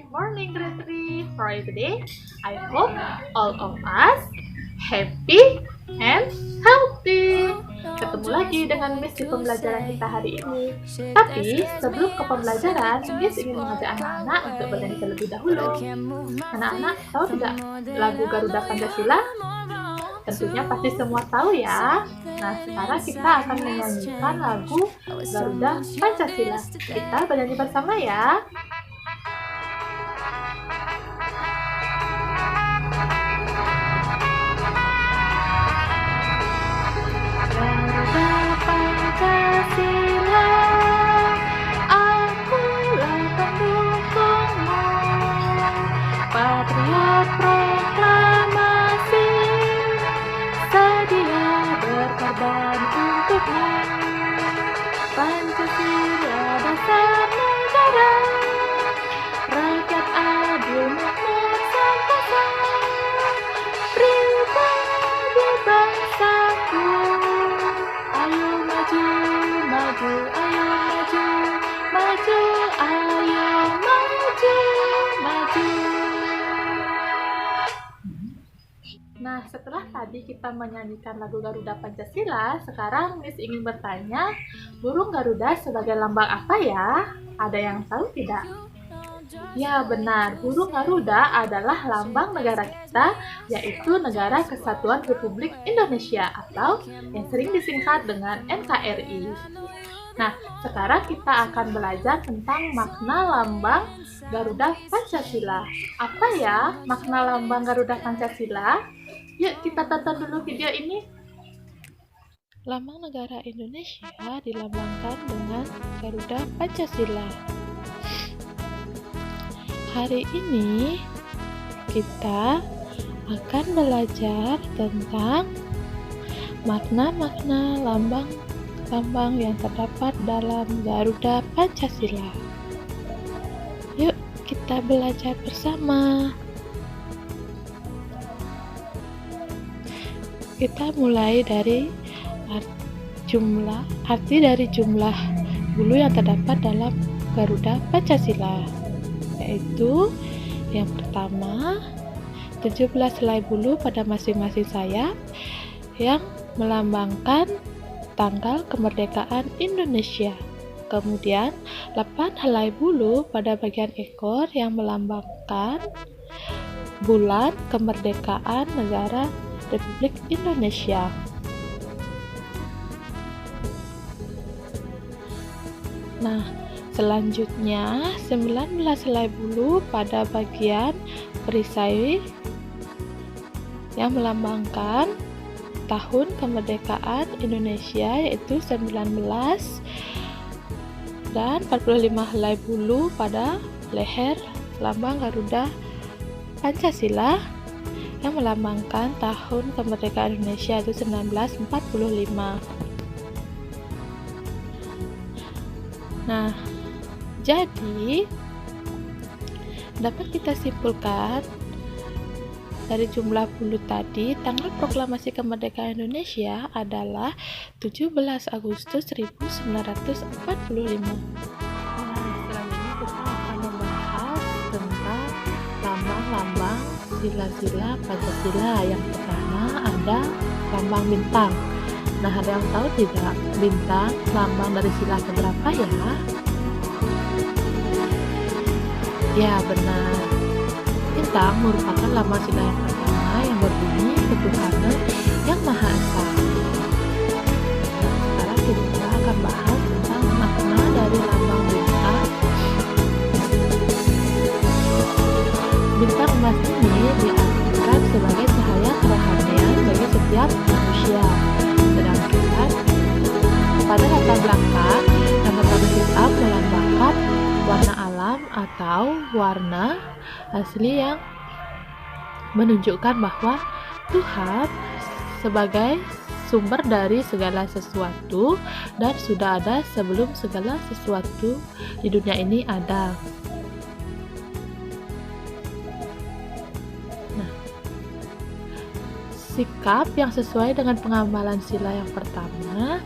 morning, grade 3. For today, I hope all of us happy and healthy. Ketemu lagi dengan Miss di pembelajaran kita hari ini. Tapi sebelum ke pembelajaran, Miss ingin mengajak anak-anak untuk bernyanyi terlebih dahulu. Anak-anak tahu tidak lagu Garuda Pancasila? Tentunya pasti semua tahu ya. Nah, sekarang kita akan menyanyikan lagu Garuda Pancasila. Kita bernyanyi bersama ya. Garuda Pancasila, akulah pendukungmu, patriot proklamasi, sedia berkorban untukmu. Pancasila dasar negara, rakyat adil makmur sentosa, pribadi bangsaku. Ayo maju, maju, ayo maju, maju, ayo maju, maju. Nah, setelah tadi kita menyanyikan lagu Garuda Pancasila, sekarang Miss ingin bertanya, burung Garuda sebagai lambang apa ya? Ada yang tahu tidak? Ya, benar. Burung Garuda adalah lambang negara kita, yaitu Negara Kesatuan Republik Indonesia atau yang sering disingkat dengan NKRI. Nah, sekarang kita akan belajar tentang makna lambang Garuda Pancasila. Apa ya makna lambang Garuda Pancasila? Yuk kita tonton dulu video ini. Lambang negara Indonesia dilambangkan dengan Garuda Pancasila. Hari ini kita akan belajar tentang makna-makna lambang yang terdapat dalam Garuda Pancasila. Yuk kita belajar bersama. Kita mulai dari arti dari jumlah bulu yang terdapat dalam Garuda Pancasila, yaitu yang pertama 17 helai bulu pada masing-masing sayap yang melambangkan tanggal kemerdekaan Indonesia. Kemudian 8 helai bulu pada bagian ekor yang melambangkan bulan kemerdekaan negara Republik Indonesia. Nah, selanjutnya 19 helai bulu pada bagian perisai yang melambangkan tahun kemerdekaan Indonesia, yaitu 19, dan 45 helai bulu pada leher lambang Garuda Pancasila yang melambangkan tahun kemerdekaan Indonesia, yaitu 1945. Nah, jadi dapat kita simpulkan dari jumlah bulu tadi, tanggal proklamasi kemerdekaan Indonesia adalah 17 Agustus 1945. Nah, selanjutnya kita akan membahas tentang lambang-lambang sila-sila Pancasila. Yang pertama ada lambang bintang. Nah, ada yang tahu tidak bintang lambang dari sila keberapa ya? Ya, benar. Bintang merupakan lambang sila yang pertama yang berbunyi ketuhanan yang Maha Esa. Nah, sekarang kita akan bahas tentang makna dari lambang bintang. Bintang emas ini diartikan sebagai cahaya kerohanian bagi setiap manusia. Sedangkan pada latar belakang yang berwarna hitam melambangkan warna alam atau warna asli yang menunjukkan bahwa Tuhan sebagai sumber dari segala sesuatu dan sudah ada sebelum segala sesuatu di dunia ini ada. Nah, sikap yang sesuai dengan pengamalan sila yang pertama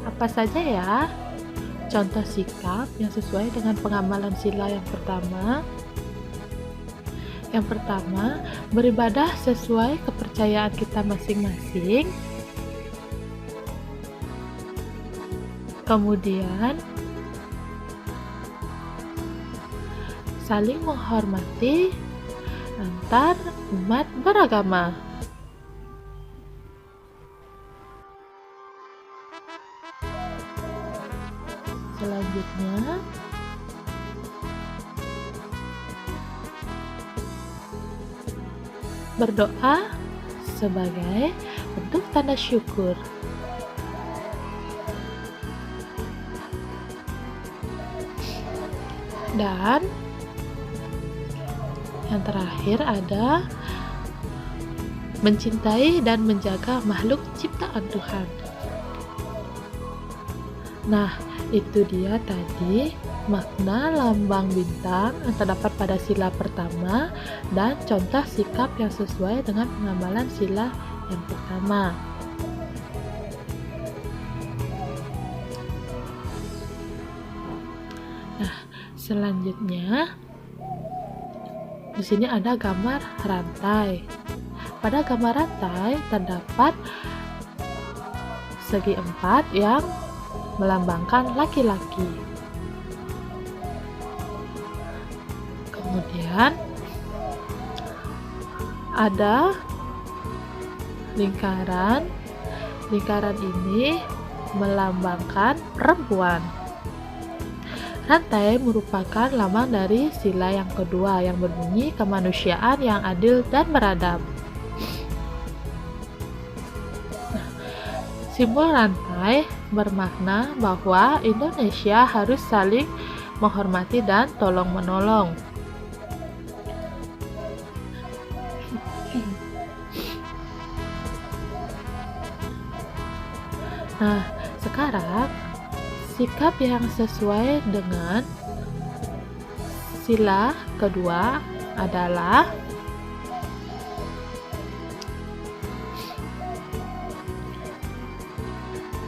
apa saja ya? contoh sikap yang sesuai dengan pengamalan sila yang pertama. Yang pertama, beribadah sesuai kepercayaan kita masing-masing. Kemudian, saling menghormati antar umat beragama. Selanjutnya, berdoa sebagai bentuk tanda syukur. Dan yang terakhir ada mencintai dan menjaga makhluk ciptaan Tuhan. Nah, itu dia tadi makna lambang bintang yang terdapat pada sila pertama dan contoh sikap yang sesuai dengan pengamalan sila yang pertama. Nah, selanjutnya di sini ada gambar rantai. Pada gambar rantai terdapat segi empat yang melambangkan laki-laki. Kemudian ada lingkaran. Lingkaran ini melambangkan perempuan. Rantai merupakan lambang dari sila yang kedua yang berbunyi kemanusiaan yang adil dan beradab. Simbol rantai bermakna bahwa Indonesia harus saling menghormati dan tolong-menolong. Nah, sekarang sikap yang sesuai dengan sila kedua adalah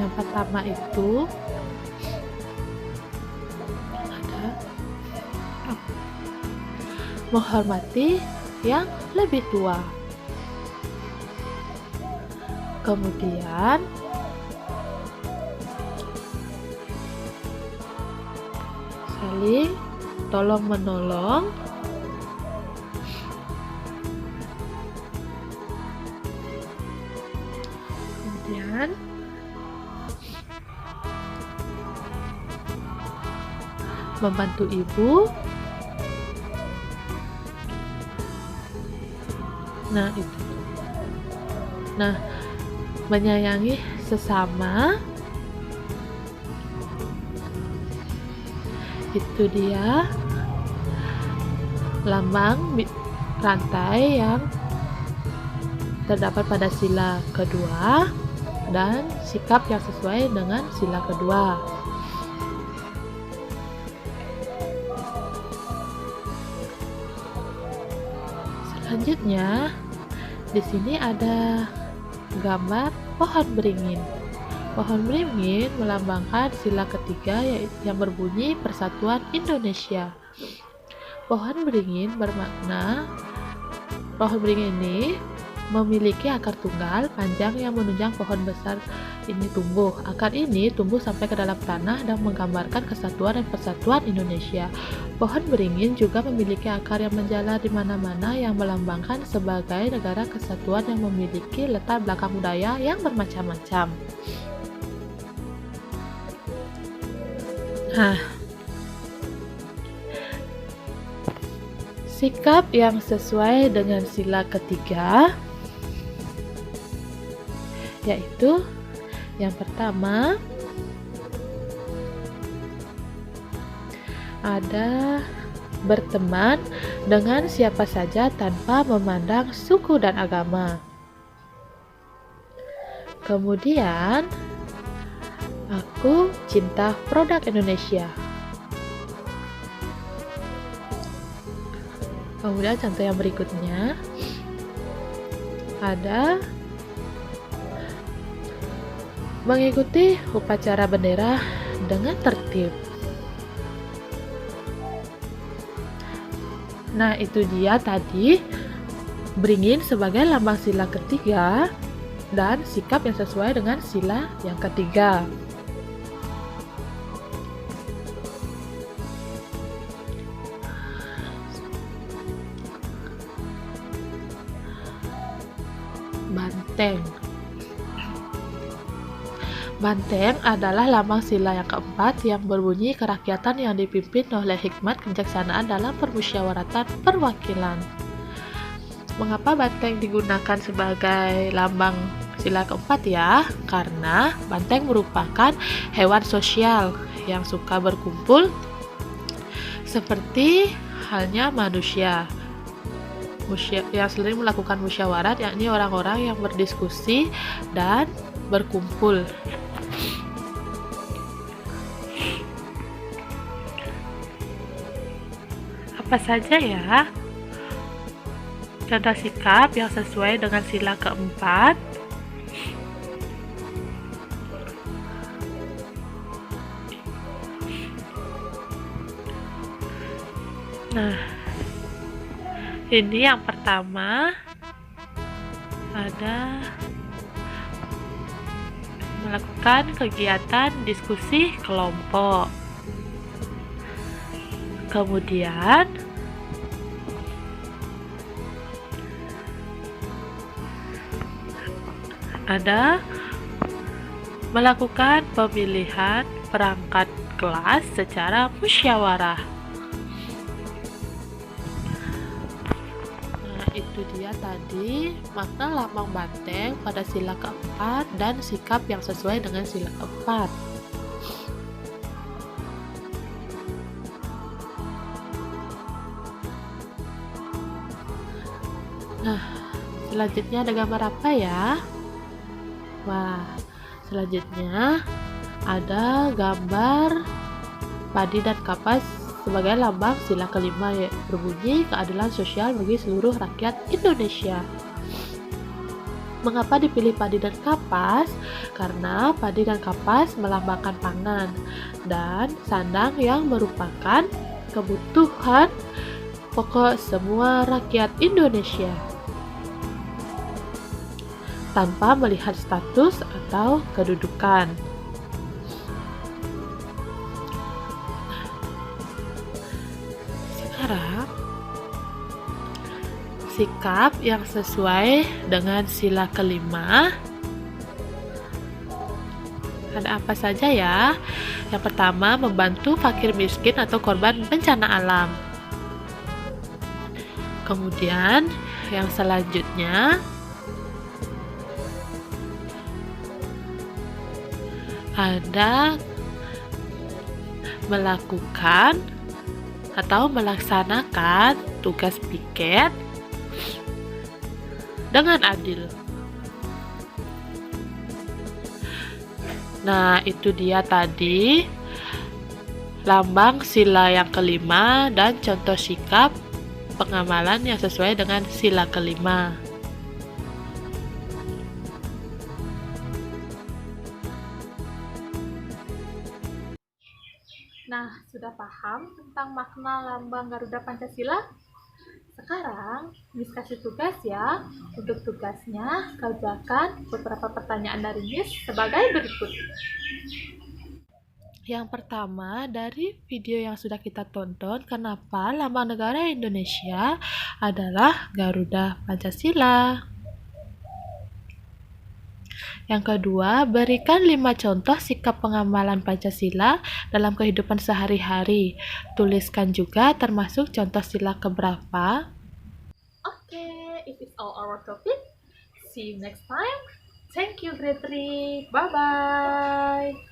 yang pertama itu ada menghormati yang lebih tua. Kemudian saling tolong-menolong. Kemudian membantu ibu. Nah, itu. Nah, menyayangi sesama. Itu dia lambang rantai yang terdapat pada sila kedua dan sikap yang sesuai dengan sila kedua. Selanjutnya, di sini ada gambar pohon beringin. Pohon beringin melambangkan sila ketiga yang berbunyi Persatuan Indonesia. Pohon beringin bermakna pohon beringin ini memiliki akar tunggal panjang yang menunjang pohon besar ini tumbuh. Akar ini tumbuh sampai ke dalam tanah dan menggambarkan kesatuan dan persatuan Indonesia. Pohon beringin juga memiliki akar yang menjalar di mana-mana yang melambangkan sebagai negara kesatuan yang memiliki latar belakang budaya yang bermacam-macam. Nah, sikap yang sesuai dengan sila ketiga yaitu yang pertama ada berteman dengan siapa saja tanpa memandang suku dan agama. Kemudian aku cinta produk Indonesia. Kemudian contoh yang berikutnya ada mengikuti upacara bendera dengan tertib. Nah, itu dia tadi beringin sebagai lambang sila ketiga dan sikap yang sesuai dengan sila yang ketiga. Banteng. Banteng adalah lambang sila yang keempat yang berbunyi kerakyatan yang dipimpin oleh hikmat kebijaksanaan dalam permusyawaratan perwakilan. Mengapa banteng digunakan sebagai lambang sila keempat ya? Karena banteng merupakan hewan sosial yang suka berkumpul seperti halnya manusia. Yang sering melakukan musyawarat, yakni orang-orang yang berdiskusi dan berkumpul. Apa saja ya contoh sikap yang sesuai dengan sila keempat? Nah, ini yang pertama ada melakukan kegiatan diskusi kelompok. Kemudian ada melakukan pemilihan perangkat kelas secara musyawarah. Nah, itu dia tadi makna lambang banteng pada sila keempat dan sikap yang sesuai dengan sila keempat. Nah, selanjutnya ada gambar apa ya? Wah, selanjutnya ada gambar padi dan kapas sebagai lambang sila kelima, ya, berbunyi keadilan sosial bagi seluruh rakyat Indonesia. Mengapa dipilih padi dan kapas? Karena padi dan kapas melambangkan pangan dan sandang yang merupakan kebutuhan pokok semua rakyat Indonesia tanpa melihat status atau kedudukan. Sekarang, sikap yang sesuai dengan sila kelima ada apa saja ya? Yang pertama, membantu fakir miskin atau korban bencana alam. Kemudian, yang selanjutnya ada melakukan atau melaksanakan tugas piket dengan adil. Nah, itu dia tadi lambang sila yang kelima dan contoh sikap pengamalan yang sesuai dengan sila kelima. Nah, sudah paham tentang makna lambang Garuda Pancasila? Sekarang, Miss kasih tugas ya. Untuk tugasnya, kerjakan beberapa pertanyaan dari Miss sebagai berikut. Yang pertama, dari video yang sudah kita tonton, kenapa lambang negara Indonesia adalah Garuda Pancasila? Yang kedua, berikan 5 contoh sikap pengamalan Pancasila dalam kehidupan sehari-hari. Tuliskan juga termasuk contoh sila keberapa. Okay, it is all our topic. See you next time. Thank you, grade 3. Bye-bye.